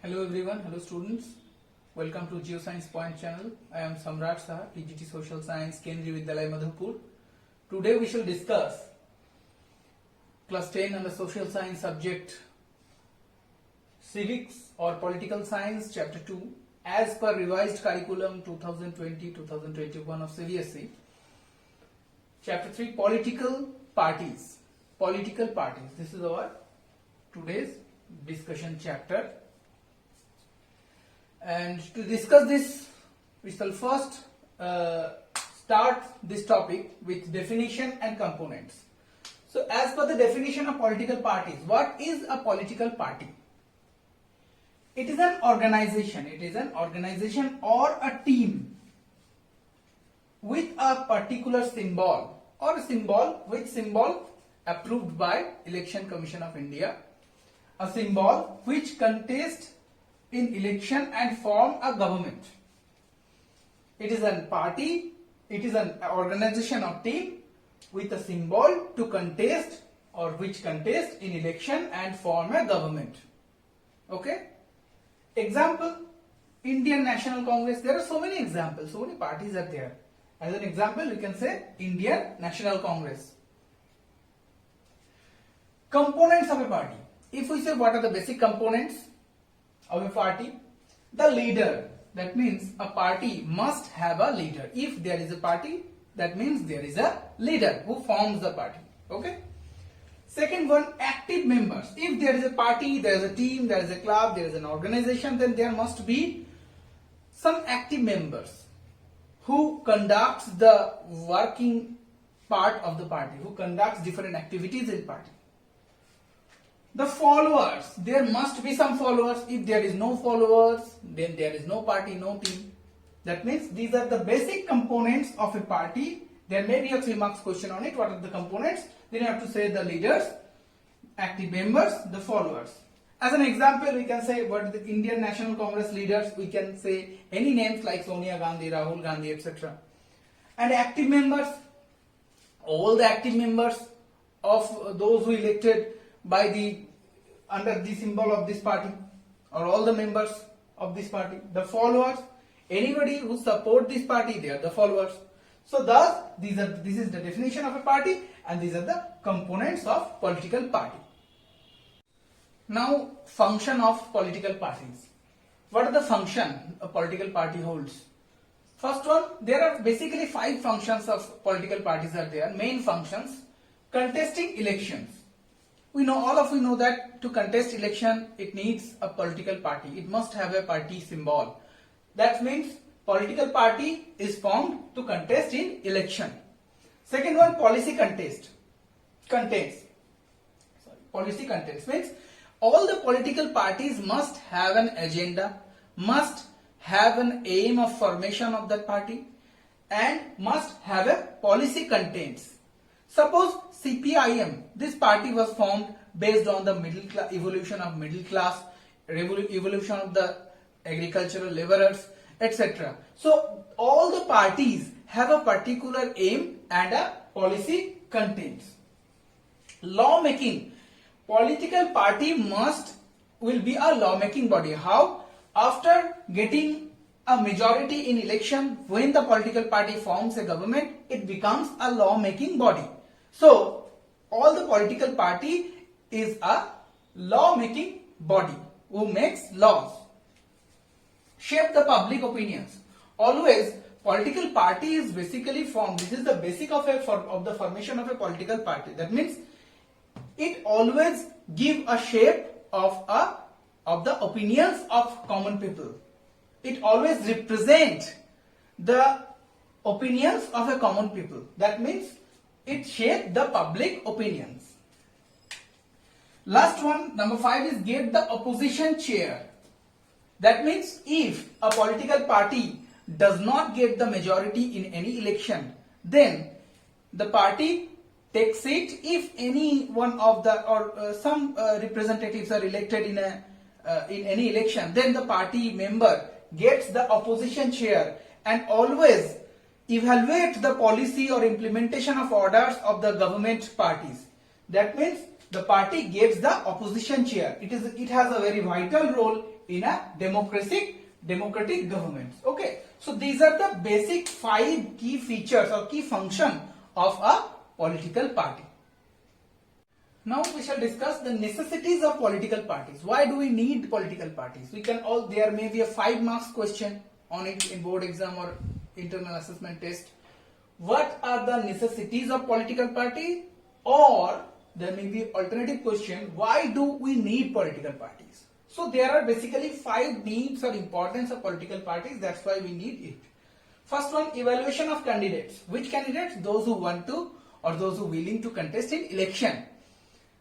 Hello everyone, hello students. Welcome to Geoscience Point channel. I am Samrat Saha, PGT Social Science, Kendriya Vidyalaya Madhupur. Today we shall discuss class 10 and the social science subject civics or political science chapter 2 as per revised curriculum 2020-2021 of CBSE. Chapter 3 political parties. Political parties. This is our today's discussion chapter. And to discuss this, we shall first start this topic with definition and components. So, as per the definition of political parties, what is a political party? It is an organization. It is an organization or a team with a particular symbol or a symbol, which symbol approved by Election Commission of India, a symbol which contests in election and form a government. It is a party, it is an organization or team with a symbol to contest or which contest in election and form a government. Okay? Example, Indian National Congress. There are so many examples, so many parties are there. As an example, you can say Indian National Congress. Components of a party. If we say what are the basic components of a party, the leader, that means a party must have a leader. If there is a party, that means there is a leader who forms the party. Okay. Second one, active members. If there is a party, there is a team, there is a club, there is an organization, then there must be some active members who conducts the working part of the party, who conducts different activities in party. The followers, there must be some followers. If there is no followers, then there is no party, no team. That means these are the basic components of a party. There may be a 3 marks question on it. What are the components? Then you have to say the leaders, active members, the followers. As an example, we can say what are the Indian National Congress leaders. We can say any names like Sonia Gandhi, Rahul Gandhi, etc. And active members, all the active members of those who elected by the under the symbol of this party, or all the members of this party. The followers, anybody who support this party, they are the followers. So thus this is the definition of a party, and these are the components of political party. Now, function of political parties. What are the function a political party holds? First one, there are basically 5 functions of political parties are there. Main functions: contesting elections. We know, all of you know that to contest election, it needs a political party. It must have a party symbol. That means political party is formed to contest in election. Second one, policy contest. Policy contest means all the political parties must have an agenda, must have an aim of formation of that party, and must have a policy contents. Suppose CPIM, this party was formed based on the middle class, evolution of middle class, evolution of the agricultural laborers, etc. So all the parties have a particular aim and a policy contents. Lawmaking. Political party will be a lawmaking body. How? After getting a majority in election, when the political party forms a government, it becomes a lawmaking body. So, all the political party is a law-making body who makes laws. Shape the public opinions. Always, political party is basically formed. This is the basic of the formation of a political party. That means it always give a shape of the opinions of common people. It always represent the opinions of a common people. That means it shapes the public opinions. Last one, number 5 is get the opposition chair. That means if a political party does not get the majority in any election, then the party takes it. If any one of the or some representatives are elected in any election, then the party member gets the opposition chair and always evaluate the policy or implementation of orders of the government parties. That means the party gives the opposition chair. It has a very vital role in a democratic governments. Okay, so these are the basic 5 key features or key function of a political party. Now we shall discuss the necessities of political parties. Why do we need political parties? There may be a 5 marks question on it in board exam or internal assessment test. What are the necessities of political party? Or there may be alternative question, why do we need political parties? So there are basically 5 needs or importance of political parties. That's why we need it. First one, evaluation of candidates. Which candidates? Those who want to or those who willing to contest in election.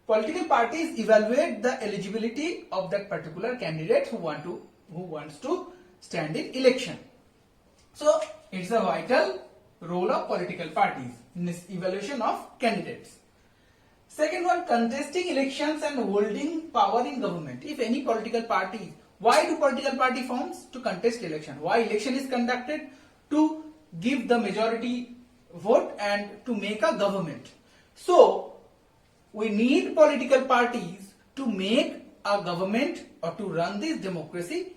Political parties evaluate the eligibility of that particular candidate who wants to stand in election. So it's a vital role of political parties in this evaluation of candidates. Second one, contesting elections and holding power in government. If any political party, why do political party forms? To contest election. Why election is conducted? To give the majority vote and to make a government. So we need political parties to make a government or to run this democracy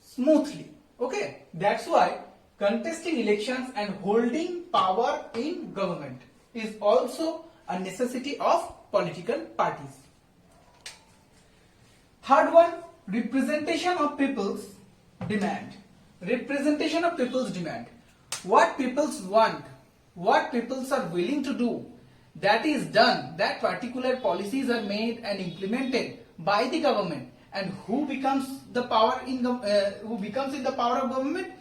smoothly. Okay, that's why contesting elections and holding power in government is also a necessity of political parties. Third one, representation of people's demand. Representation of people's demand. What peoples want, what peoples are willing to do, that is done. That particular policies are made and implemented by the government. And who becomes in the power of government?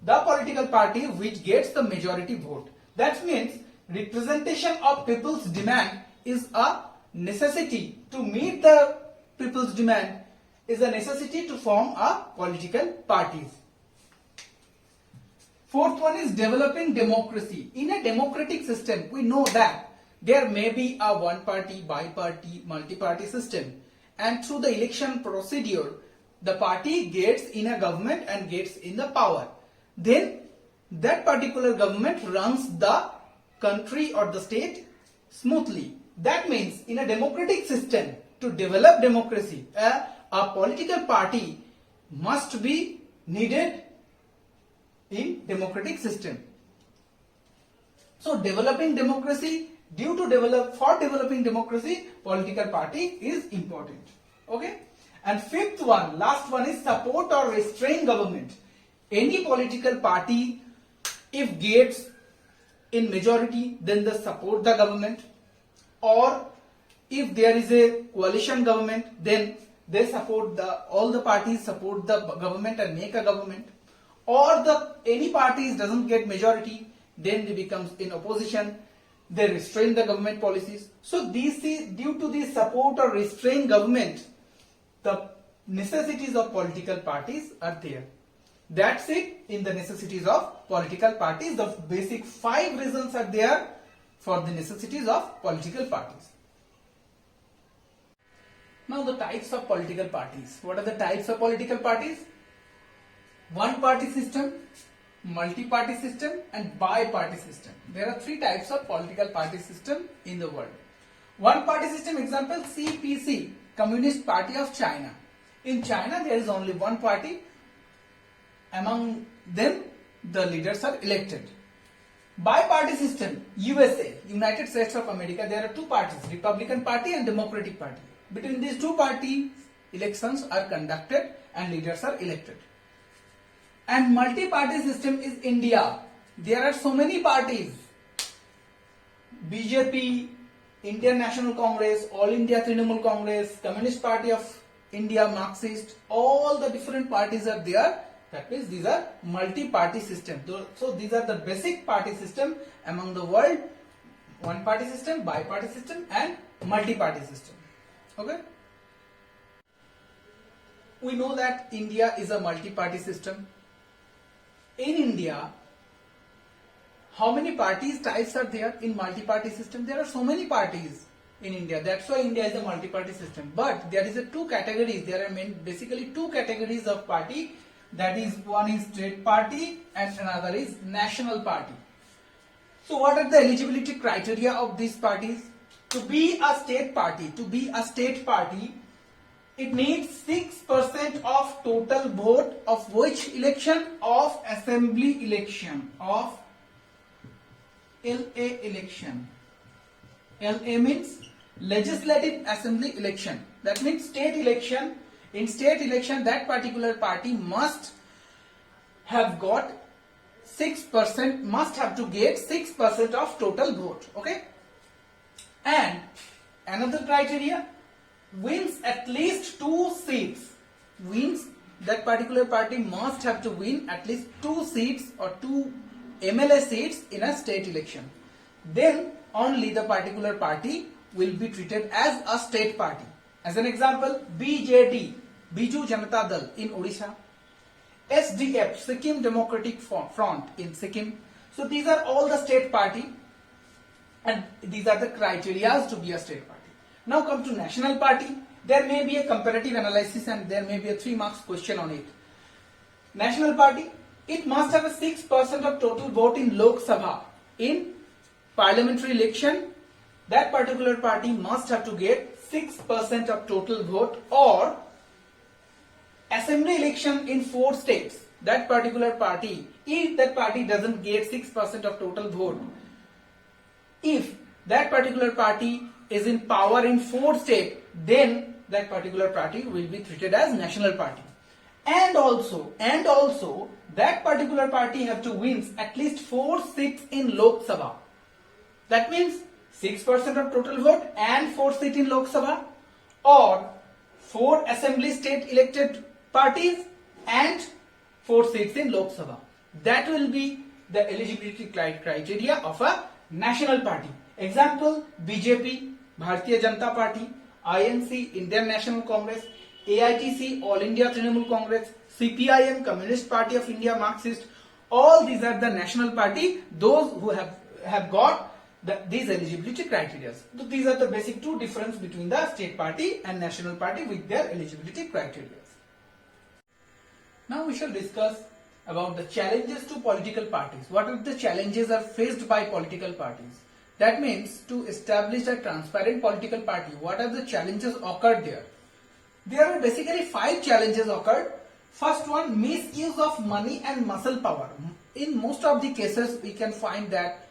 The political party which gets the majority vote. That means representation of people's demand is a necessity. To meet the people's demand is a necessity to form a political parties. Fourth one is developing democracy. In a democratic system, we know that there may be a one-party, bi-party, multi-party system. And through the election procedure, the party gets in a government and gets in the power. Then that particular government runs the country or the state smoothly. That means in a democratic system, to develop democracy, a political party must be needed in democratic system. So developing democracy, for developing democracy, political party is important. Okay? And fifth one, last one is support or restrain government. Any political party, if gets in majority, then they support the government. Or if there is a coalition government, then they support all the parties support the government and make a government. Or any parties doesn't get majority, then they becomes in opposition. They restrain the government policies. So due to the support or restrain government, the necessities of political parties are there. That's it in the necessities of political parties. The basic 5 reasons are there for the necessities of political parties. Now the types of political parties. What are the types of political parties? One party system, multi-party system and bi-party system. There are 3 types of political party system in the world. One party system, example CPC, Communist Party of China. In China there is only one party. Among them the leaders are elected. Bi-party system, USA, United States of America, there are 2 parties, Republican Party and Democratic Party. Between these 2 parties, elections are conducted and leaders are elected. And multi-party system is India. There are so many parties. BJP, Indian National Congress, All India Trinamool Congress, Communist Party of India, Marxist, all the different parties are there. That means these are multi-party system. So these are the basic party system among the world. One party system, bi-party system and multi-party system. Okay. We know that India is a multi-party system. In India, how many parties types are there in multi-party system? There are so many parties in India. That's why India is a multi-party system. But there is a 2 categories. There are basically 2 categories of party. That is, one is state party and another is national party. So what are the eligibility criteria of these parties? To be a state party, it needs 6% of total vote of which election? Of assembly election, of LA election. LA means legislative assembly election. That means state election. In state election, that particular party must have got 6%, must have to get 6% of total vote. Okay. And another criteria, wins at least 2 seats. Wins, that particular party must have to win at least 2 seats or 2 MLA seats in a state election. Then only the particular party will be treated as a state party. As an example, BJD, Biju Janata Dal in Odisha, SDF, Sikkim Democratic Front in Sikkim. So these are all the state party, and these are the criteria to be a state party. Now come to national party. There may be a comparative analysis and there may be a 3 marks question on it. National party, it must have a 6% of total vote in Lok Sabha. In parliamentary election, that particular party must have to get 6% of total vote, or assembly election in 4 states. That particular party, if that party doesn't get 6% of total vote, if that particular party is in power in 4 states, then that particular party will be treated as national party. And also that particular party have to win at least 4 seats in Lok Sabha. That means 6% of total vote and 4 seats in Lok Sabha, or 4 assembly state elected parties and 4 seats in Lok Sabha. That will be the eligibility criteria of a national party. Example, BJP, Bharatiya Janata Party, INC, Indian National Congress, AITC, All India Trinamool Congress, CPIM, Communist Party of India, Marxist. All these are the national party, those who have got these eligibility criteria. So these are the basic 2 difference between the state party and national party with their eligibility criteria. Now we shall discuss about the challenges to political parties. What are the challenges are faced by political parties? That means to establish a transparent political party, what are the challenges occurred there? There are basically 5 challenges occurred. First one, misuse of money and muscle power. In most of the cases, we can find that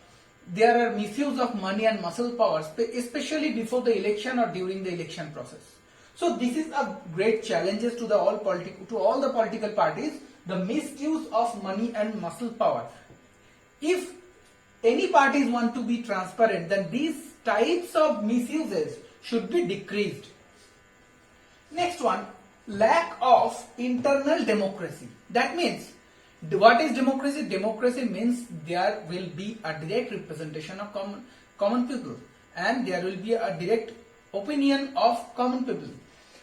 there are misuse of money and muscle power, especially before the election or during the election process. So this is a great challenges to all the political parties, the misuse of money and muscle power. If any parties want to be transparent, then these types of misuses should be decreased. Next one, lack of internal democracy. That means, what is democracy? Democracy means there will be a direct representation of common people, and there will be a direct opinion of common people.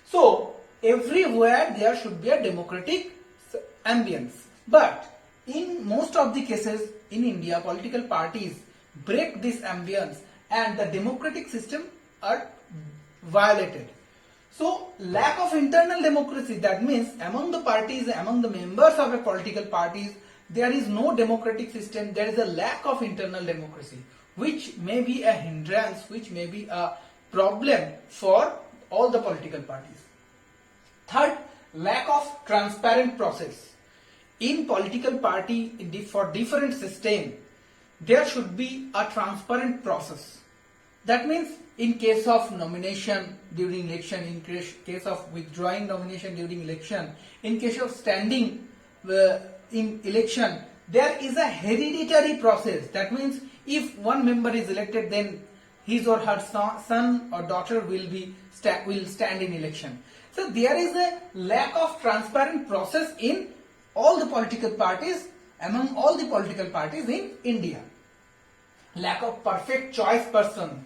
So everywhere there should be a democratic ambience. But in most of the cases in India, political parties break this ambience and the democratic system are violated. So lack of internal democracy, that means among the parties, among the members of a political parties, there is no democratic system, there is a lack of internal democracy, which may be a hindrance, which may be a problem for all the political parties. Third, lack of transparent process. In political party, for different system, there should be a transparent process. That means in case of nomination during election, in case of withdrawing nomination during election, in case of standing in election, there is a hereditary process. That means if one member is elected, then his or her son or daughter will stand in election. So there is a lack of transparent process in all the political parties, among all the political parties in India. Lack of perfect choice person.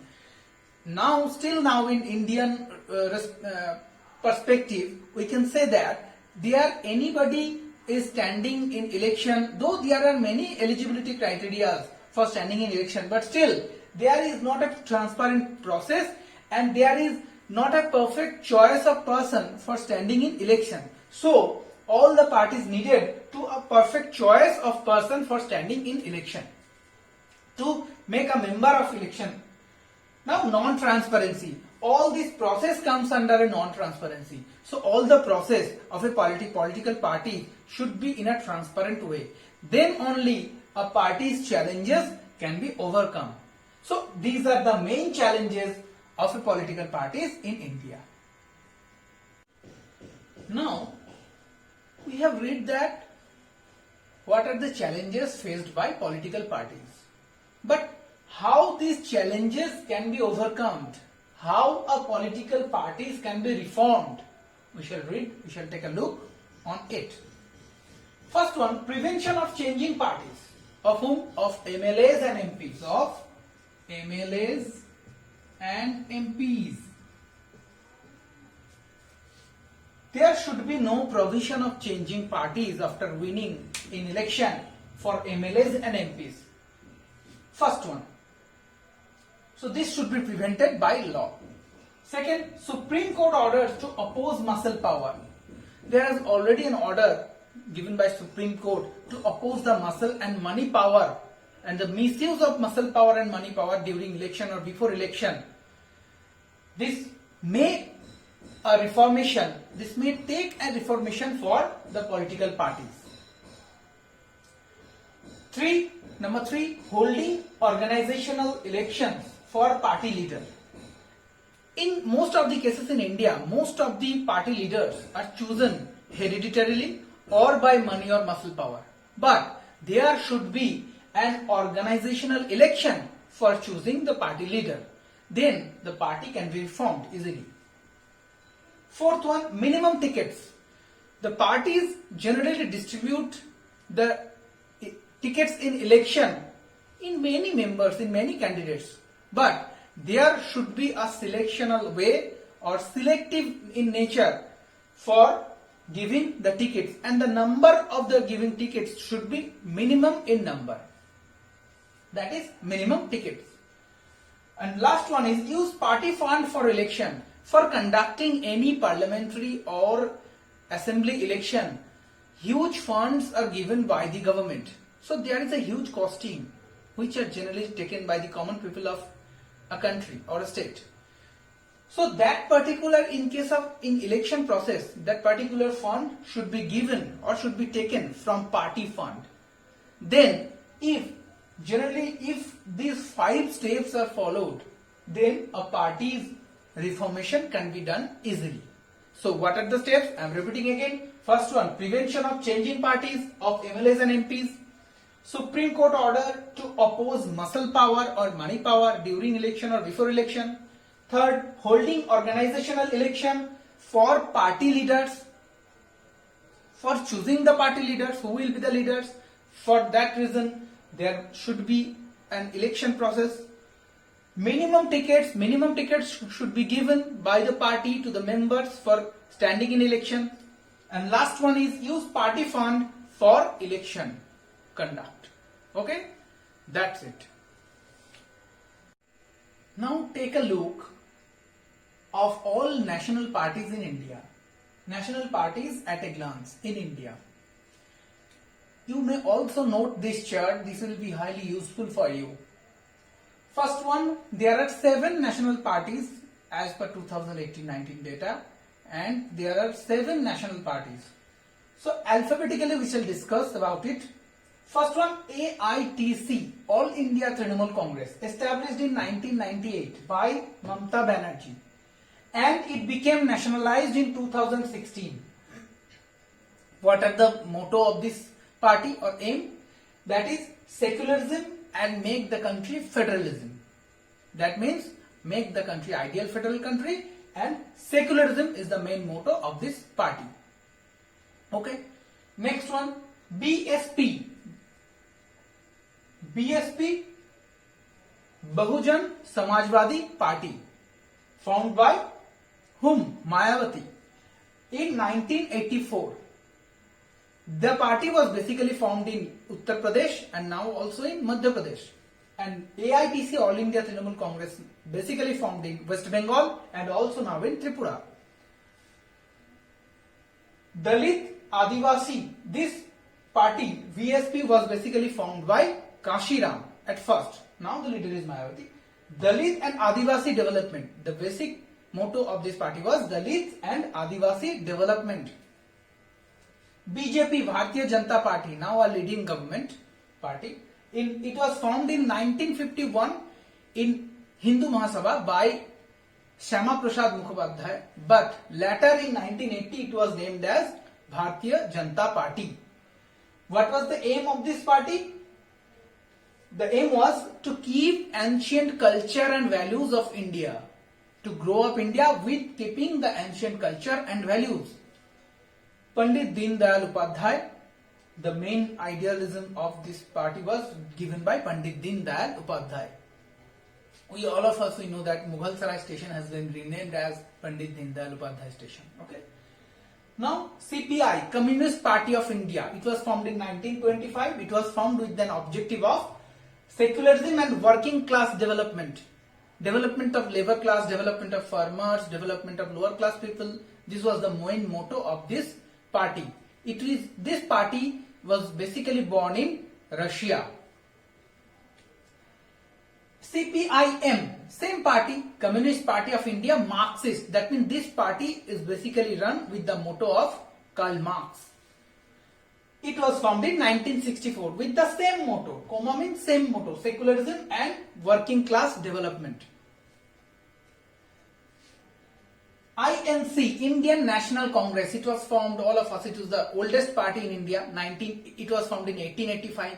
Still now in Indian perspective, we can say that anybody is standing in election, though there are many eligibility criteria for standing in election, but still there is not a transparent process and there is not a perfect choice of person for standing in election. So all the parties needed to a perfect choice of person for standing in election to make a member of election. Now non-transparency. all this process comes under a non-transparency. So all the process of a political party should be in a transparent way. Then only a party's challenges can be overcome. So these are the main challenges of a political parties in India. Now we have read that what are the challenges faced by political parties. But how these challenges can be overcome, how a political parties can be reformed, we shall take a look on it. First one, prevention of changing parties. Of whom? Of MLAs and MPs. Of MLAs and MPs. There should be no provision of changing parties after winning in election for MLAs and MPs. First one. So this should be prevented by law. Second, Supreme Court orders to oppose muscle power. There is already an order given by Supreme Court to oppose the muscle and money power and the misuse of muscle power and money power during election or before election. This may take a reformation for the political parties. Number 3, holding organizational elections for party leader. In most of the cases in India, most of the party leaders are chosen hereditarily or by money or muscle power. But there should be an organizational election for choosing the party leader. Then the party can be reformed easily. Fourth one, minimum tickets. The parties generally distribute the tickets in election in many members, in many candidates. But there should be a selectional way or selective in nature for giving the tickets, and the number of the giving tickets should be minimum in number. That is minimum tickets. And last one is use party fund for election. For conducting any parliamentary or assembly election, huge funds are given by the government. So there is a huge costing which are generally taken by the common people of a country or a state. So that particular, in election process, that particular fund should be given or should be taken from party fund. Then if these 5 steps are followed, then a party's reformation can be done easily. So what are the steps? I am repeating again. First one, prevention of changing parties of MLAs and MPs. Supreme Court order to oppose muscle power or money power during election or before election. Third, holding organizational election for party leaders, for choosing the party leaders, who will be the leaders. For that reason, there should be an election process. Minimum tickets should be given by the party to the members for standing in election. And last one is use party fund for election conduct. Okay, that's it. Now take a look of all national parties in India. National parties at a glance in India. You may also note this chart. This will be highly useful for you. First one, there are 7 national parties as per 2018-19 data, and there are 7 national parties. So alphabetically we shall discuss about it. First one, AITC, All India Trinamool Congress, established in 1998 by Mamata Banerjee, and it became nationalized in 2016. What are the motto of this party or aim? That is secularism and make the country federalism. That means make the country ideal federal country, and secularism is the main motto of this party. Okay. Next one, BSP. BSP, Bahujan Samajwadi Party, formed by whom? Mayawati in 1984. The party was basically formed in Uttar Pradesh and now also in Madhya Pradesh. And AITC, All India Trinamool Congress, basically formed in West Bengal and also now in Tripura. Dalit Adivasi, this party VSP was basically formed by Kashiram at first. Now the leader is Mayawati. Dalit and Adivasi development. The basic motto of this party was Dalits and Adivasi development. BJP, Bharatiya Janata Party, now a leading government party. It was formed in 1951 in Hindu Mahasabha by Shyama Prasad Mukhopadhyay, but later in 1980 it was named as Bharatiya Janata Party. What was the aim of this party? The aim was to keep ancient culture and values of India, to grow up India with keeping the ancient culture and values. Pandit Deen Dayal Upadhyay, the main idealism of this party was given by Pandit Deen Dayal Upadhyay. All of us, we know that Mughal Sarai station has been renamed as Pandit Deen Dayal Upadhyay station. Okay. Now, CPI, Communist Party of India, it was formed in 1925. It was formed with an objective of secularism and working class development. Development of labor class, development of farmers, development of lower class people. This was the main motto of this party. This party was basically born in Russia. CPIM, same party, Communist Party of India, Marxist. That means this party is basically run with the motto of Karl Marx. It was formed in 1964 with the same motto. Comma means same motto, secularism and working class development. INC, Indian National Congress. It was formed, all of us, it was the oldest party in India. It was formed in 1885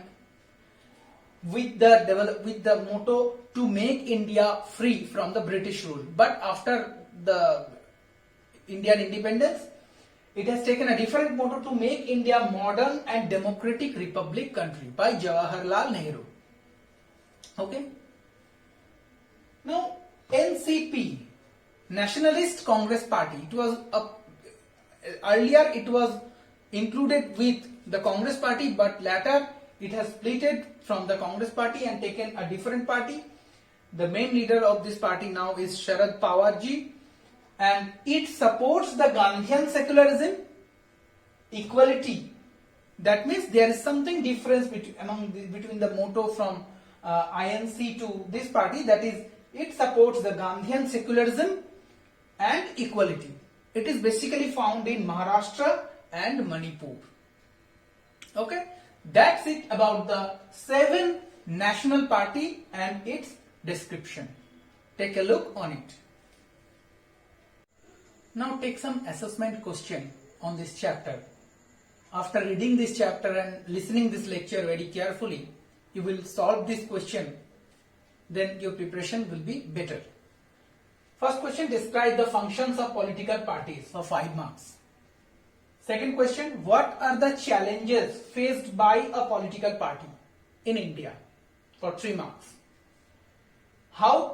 with the motto to make India free from the British rule. But after the Indian independence, it has taken a different motto to make India modern and democratic republic country by Jawaharlal Nehru. Okay. Now, NCP, Nationalist Congress Party. It was earlier it was included with the Congress Party, but later it has splitted from the Congress Party and taken a different party. The main leader of this party now is Sharad Pawar ji, and it supports the Gandhian secularism, equality. That means there is something difference between the motto from INC to this party. That is, it supports the Gandhian secularism and equality. It is basically found in Maharashtra and Manipur. Okay, that's it about the 7 national party and its description. Take a look on it. Now take some assessment question on this chapter. After reading this chapter and listening this lecture very carefully, you will solve this question. Then your preparation will be better. First question, describe the functions of political parties for 5 marks. Second question, what are the challenges faced by a political party in India for 3 marks.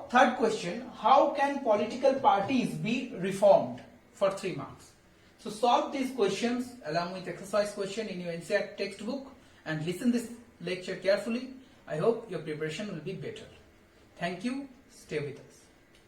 Third question, how can political parties be reformed for 3 marks. So solve these questions along with exercise question in your NCERT textbook and listen this lecture carefully. I hope your preparation will be better. Thank you. Stay with us.